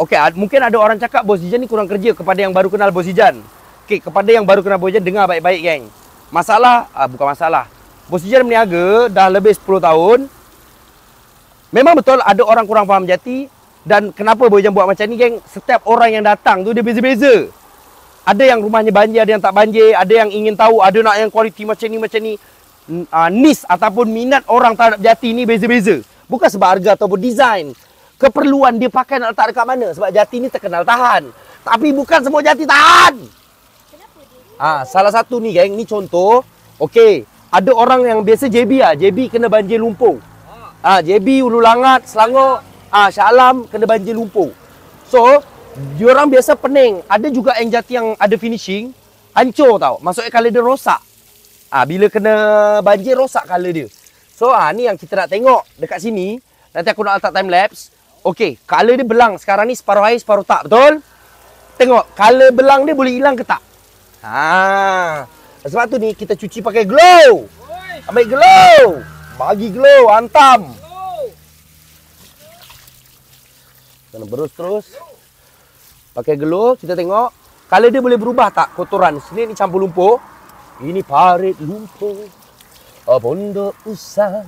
Okey, mungkin ada orang cakap Bos Ijan ni kurang kerja kepada yang baru kenal Bos Ijan. Okey, kepada yang baru kenal Bos Ijan, dengar baik-baik geng. Masalah, bukan masalah. Bos Ijan berniaga dah lebih 10 tahun. Memang betul ada orang kurang faham jati. Dan kenapa Bos Ijan buat macam ni geng? Setiap orang yang datang tu dia beza-beza. Ada yang rumahnya banjir, ada yang tak banjir. Ada yang ingin tahu, ada nak yang kualiti macam ni. Nis ataupun minat orang terhadap jati ni beza-beza. Bukan sebab harga ataupun design. Keperluan dia pakai nak letak dekat mana. Sebab jati ni terkenal tahan. Tapi bukan semua jati tahan. Kenapa dia? Salah satu ni geng, ni contoh. Okey, ada orang yang biasa JB JB kena banjir lumpur. JB, Ulu Langat, Selangor, Shah Alam kena banjir lumpur. So, diorang biasa pening. Ada juga yang jati yang ada finishing, hancur tau. Maksudnya colour dia rosak. Bila kena banjir, rosak colour dia. So, ni yang kita nak tengok dekat sini. Nanti aku nak letak time lapse. Okey, colour dia belang. Sekarang ni separuh air, separuh tak. Betul? Tengok, colour belang dia boleh hilang ke tak? Sebab tu ni kita cuci pakai glow. Ambil glow. Bagi glow, hantam. Kena berus terus. Pakai glow, kita tengok. Colour dia boleh berubah tak kotoran. Sini ni campur lumpur. Ini parit lumpur. Pondok usang.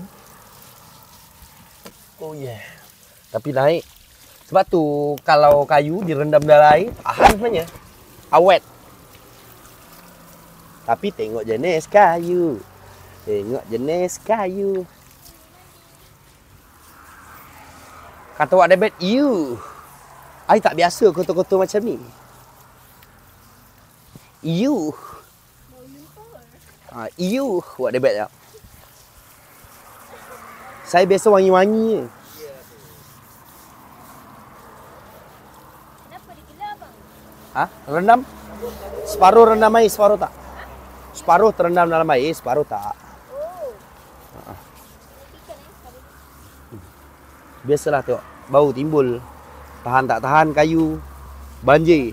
Oh yeah. Tapi naik. Sebab tu kalau kayu direndam dalam air, tahan sebenarnya. Awet. Tapi tengok jenis kayu. Tengok jenis kayu. Kata Wak Debet, I tak biasa kotor-kotor macam ni. Wak Debet tak? Saya biasa wangi-wangi je. Kenapa dia gelap bang? Rendam? Separuh rendam air, separuh tak? Separuh terendam dalam air, separuh tak. Biasalah tengok, bau timbul. Tahan tak tahan kayu, banjir.